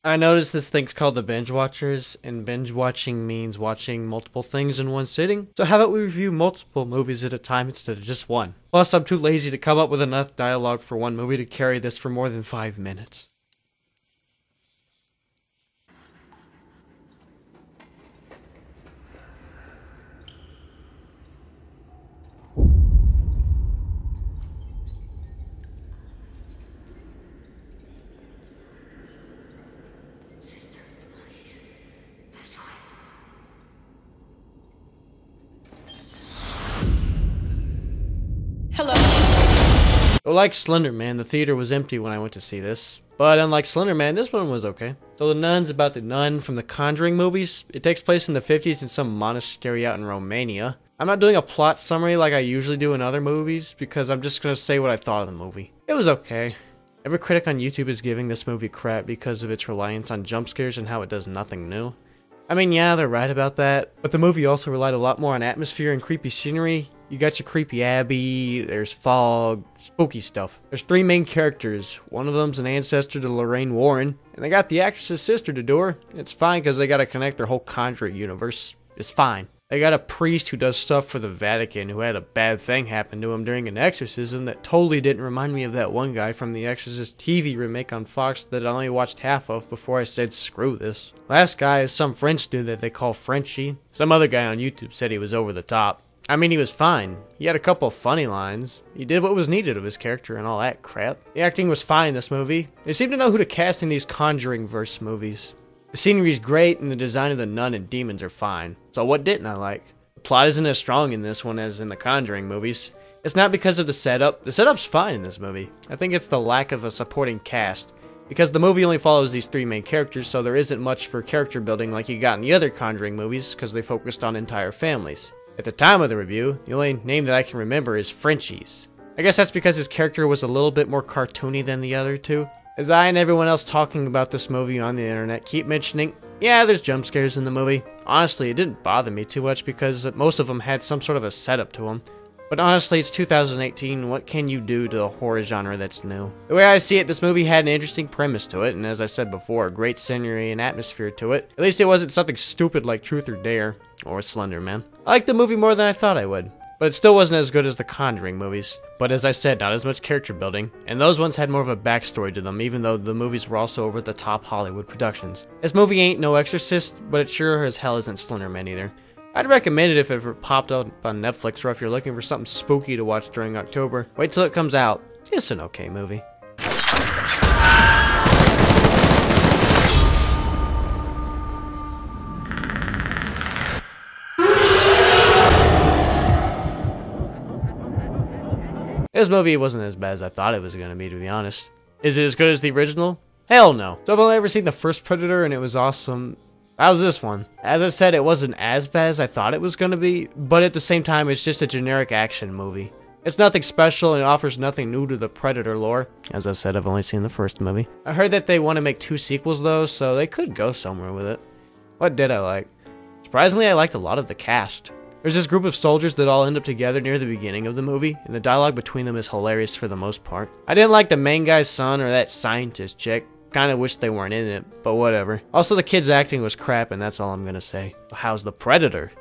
I noticed this thing's called the Binge Watchers, and binge watching means watching multiple things in one sitting. So how about we review multiple movies at a time instead of just one? Plus, I'm too lazy to come up with enough dialogue for one movie to carry this for more than 5 minutes. Sister, please. This way. Hello? So like Slender Man, the theater was empty when I went to see this. But unlike Slender Man, this one was okay. So The Nun's about the nun from the Conjuring movies. It takes place in the 50s in some monastery out in Romania. I'm not doing a plot summary like I usually do in other movies, because I'm just going to say what I thought of the movie. It was okay. Every critic on YouTube is giving this movie crap because of its reliance on jump scares and how it does nothing new. I mean, yeah, they're right about that, but the movie also relied a lot more on atmosphere and creepy scenery. You got your creepy abbey, there's fog, spooky stuff. There's 3 main characters. One of them's an ancestor to Lorraine Warren, and they got the actress's sister to do her. It's fine because they gotta connect their whole Conjuring universe. It's fine. They got a priest who does stuff for the Vatican who had a bad thing happen to him during an exorcism that totally didn't remind me of that one guy from the Exorcist TV remake on Fox that I only watched half of before I said screw this. Last guy is some French dude that they call Frenchie. Some other guy on YouTube said he was over the top. I mean, he was fine. He had a couple of funny lines. He did what was needed of his character and all that crap. The acting was fine in this movie. They seem to know who to cast in these Conjuring-verse movies. The scenery's great, and the design of the nun and demons are fine. So what didn't I like? The plot isn't as strong in this one as in the Conjuring movies. It's not because of the setup. The setup's fine in this movie. I think it's the lack of a supporting cast. Because the movie only follows these 3 main characters, so there isn't much for character building like you got in the other Conjuring movies, because they focused on entire families. At the time of the review, the only name that I can remember is Frenchie's. I guess that's because his character was a little bit more cartoony than the other 2. As I and everyone else talking about this movie on the internet keep mentioning, yeah, there's jump scares in the movie. Honestly, it didn't bother me too much because most of them had some sort of a setup to them. But honestly, it's 2018, what can you do to the horror genre that's new? The way I see it, this movie had an interesting premise to it, and as I said before, great scenery and atmosphere to it. At least it wasn't something stupid like Truth or Dare, or Slender Man. I liked the movie more than I thought I would. But it still wasn't as good as the Conjuring movies. But as I said, not as much character building, and those ones had more of a backstory to them, even though the movies were also over-the-top Hollywood productions. This movie ain't no Exorcist, but it sure as hell isn't Slender Man either. I'd recommend it if it ever popped up on Netflix, or if you're looking for something spooky to watch during October. Wait till it comes out. It's an okay movie. This movie wasn't as bad as I thought it was going to be honest. Is it as good as the original? Hell no. So I've only ever seen the first Predator and it was awesome. How's this one? As I said, it wasn't as bad as I thought it was going to be, but at the same time, it's just a generic action movie. It's nothing special and it offers nothing new to the Predator lore. As I said, I've only seen the first movie. I heard that they want to make 2 sequels though, so they could go somewhere with it. What did I like? Surprisingly, I liked a lot of the cast. There's this group of soldiers that all end up together near the beginning of the movie, and the dialogue between them is hilarious for the most part. I didn't like the main guy's son or that scientist chick. Kinda wish they weren't in it, but whatever. Also, the kid's acting was crap, and that's all I'm gonna say. How's the Predator?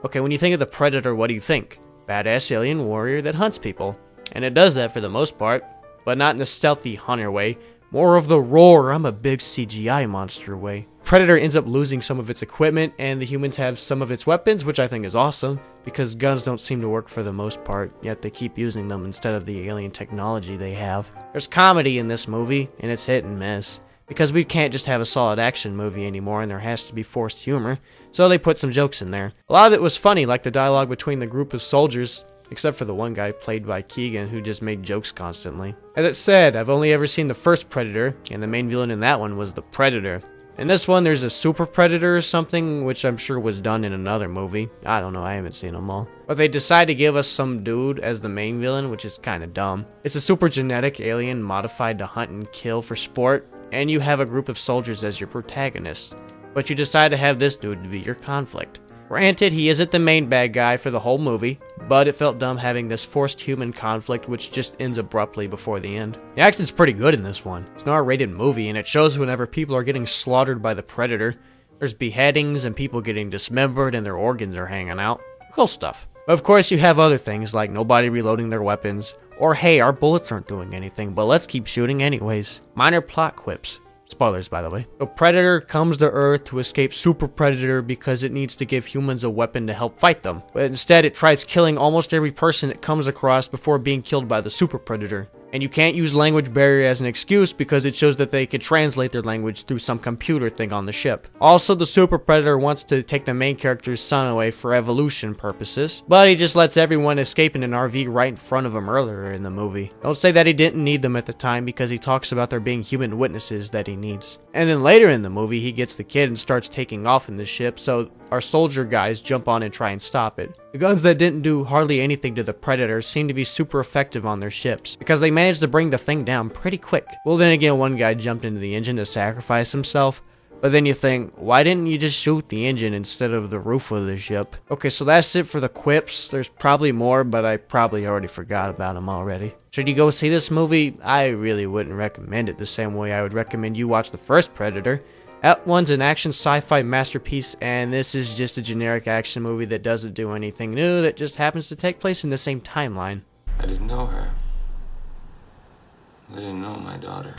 Okay, when you think of the Predator, what do you think? Badass alien warrior that hunts people. And it does that for the most part, but not in the stealthy hunter way. More of the roar, I'm a big CGI monster way. Predator ends up losing some of its equipment, and the humans have some of its weapons, which I think is awesome, because guns don't seem to work for the most part, yet they keep using them instead of the alien technology they have. There's comedy in this movie, and it's hit and miss, because we can't just have a solid action movie anymore, and there has to be forced humor, so they put some jokes in there. A lot of it was funny, like the dialogue between the group of soldiers, except for the one guy played by Keegan who just made jokes constantly. As it said, I've only ever seen the first Predator, and the main villain in that one was the Predator. In this one, there's a super predator or something, which I'm sure was done in another movie. I don't know, I haven't seen them all. But they decide to give us some dude as the main villain, which is kinda dumb. It's a super genetic alien modified to hunt and kill for sport, and you have a group of soldiers as your protagonists. But you decide to have this dude to be your conflict. Granted, he isn't the main bad guy for the whole movie, but it felt dumb having this forced human conflict which just ends abruptly before the end. The action's pretty good in this one. It's an R-rated movie, and it shows whenever people are getting slaughtered by the Predator. There's beheadings and people getting dismembered and their organs are hanging out. Cool stuff. But of course, you have other things like nobody reloading their weapons, or hey, our bullets aren't doing anything, but let's keep shooting anyways. Minor plot quips. Spoilers, by the way. The Predator comes to Earth to escape Super Predator because it needs to give humans a weapon to help fight them. But instead, it tries killing almost every person it comes across before being killed by the Super Predator. And you can't use language barrier as an excuse because it shows that they could translate their language through some computer thing on the ship. Also, the Super Predator wants to take the main character's son away for evolution purposes, but he just lets everyone escape in an RV right in front of him earlier in the movie. Don't say that he didn't need them at the time because he talks about there being human witnesses that he needs. And then later in the movie, he gets the kid and starts taking off in the ship, so our soldier guys jump on and try and stop it. The guns that didn't do hardly anything to the Predator seem to be super effective on their ships, because they managed to bring the thing down pretty quick. Well, then again, one guy jumped into the engine to sacrifice himself, but then you think, why didn't you just shoot the engine instead of the roof of the ship? Okay, so that's it for the quips. There's probably more, but I probably already forgot about them already. Should you go see this movie? I really wouldn't recommend it the same way I would recommend you watch the first Predator. That one's an action sci-fi masterpiece, and this is just a generic action movie that doesn't do anything new, that just happens to take place in the same timeline. I didn't know her. I didn't know my daughter.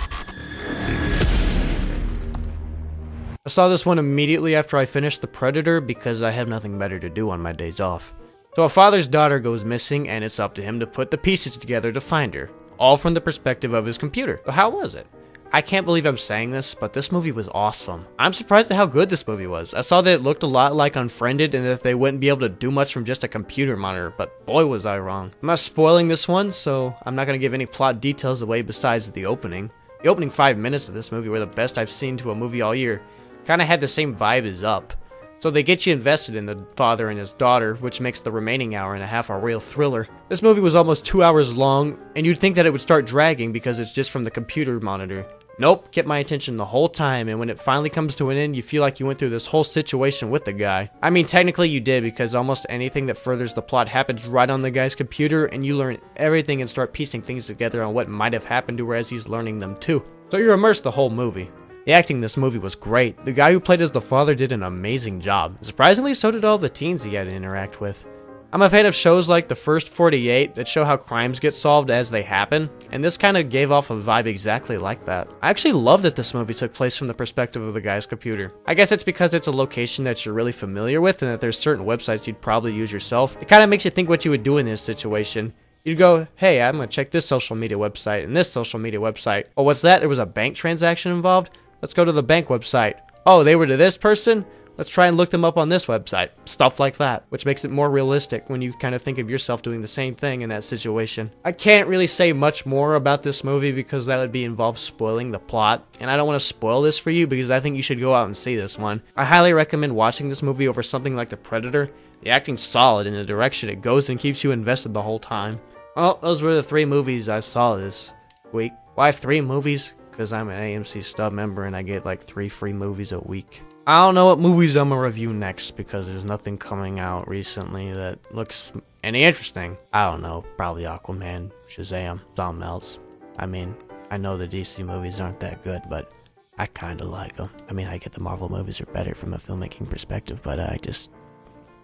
I saw this one immediately after I finished The Predator because I have nothing better to do on my days off. So a father's daughter goes missing, and it's up to him to put the pieces together to find her, all from the perspective of his computer. But how was it? I can't believe I'm saying this, but this movie was awesome. I'm surprised at how good this movie was. I saw that it looked a lot like Unfriended and that they wouldn't be able to do much from just a computer monitor, but boy was I wrong. I'm not spoiling this one, so I'm not going to give any plot details away besides the opening. The opening 5 minutes of this movie were the best I've seen to a movie all year. Kinda had the same vibe as Up. So they get you invested in the father and his daughter, which makes the remaining hour and a half a real thriller. This movie was almost 2 hours long, and you'd think that it would start dragging because it's just from the computer monitor. Nope, kept my attention the whole time, and when it finally comes to an end, you feel like you went through this whole situation with the guy. I mean, technically you did, because almost anything that furthers the plot happens right on the guy's computer, and you learn everything and start piecing things together on what might have happened to her as he's learning them too. So you're immersed the whole movie. The acting in this movie was great. The guy who played as the father did an amazing job. Surprisingly, so did all the teens he had to interact with. I'm a fan of shows like The First 48 that show how crimes get solved as they happen, and this kind of gave off a vibe exactly like that. I actually love that this movie took place from the perspective of the guy's computer. I guess it's because it's a location that you're really familiar with and that there's certain websites you'd probably use yourself. It kind of makes you think what you would do in this situation. You'd go, hey, I'm going to check this social media website and this social media website. Oh, what's that? There was a bank transaction involved? Let's go to the bank website. Oh, they were to this person? Let's try and look them up on this website. Stuff like that, which makes it more realistic when you kind of think of yourself doing the same thing in that situation. I can't really say much more about this movie because that would involve spoiling the plot, and I don't want to spoil this for you because I think you should go out and see this one. I highly recommend watching this movie over something like The Predator. The acting's solid in the direction it goes and keeps you invested the whole time. Well, those were the 3 movies I saw this week. Why 3 movies? Because I'm an AMC Stub member and I get like 3 free movies a week. I don't know what movies I'm gonna review next because there's nothing coming out recently that looks any interesting. I don't know, probably Aquaman, Shazam, something else. I mean, I know the DC movies aren't that good, but I kinda like them. I mean, I get the Marvel movies are better from a filmmaking perspective, but I just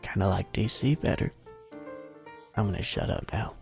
kinda like DC better. I'm gonna shut up now.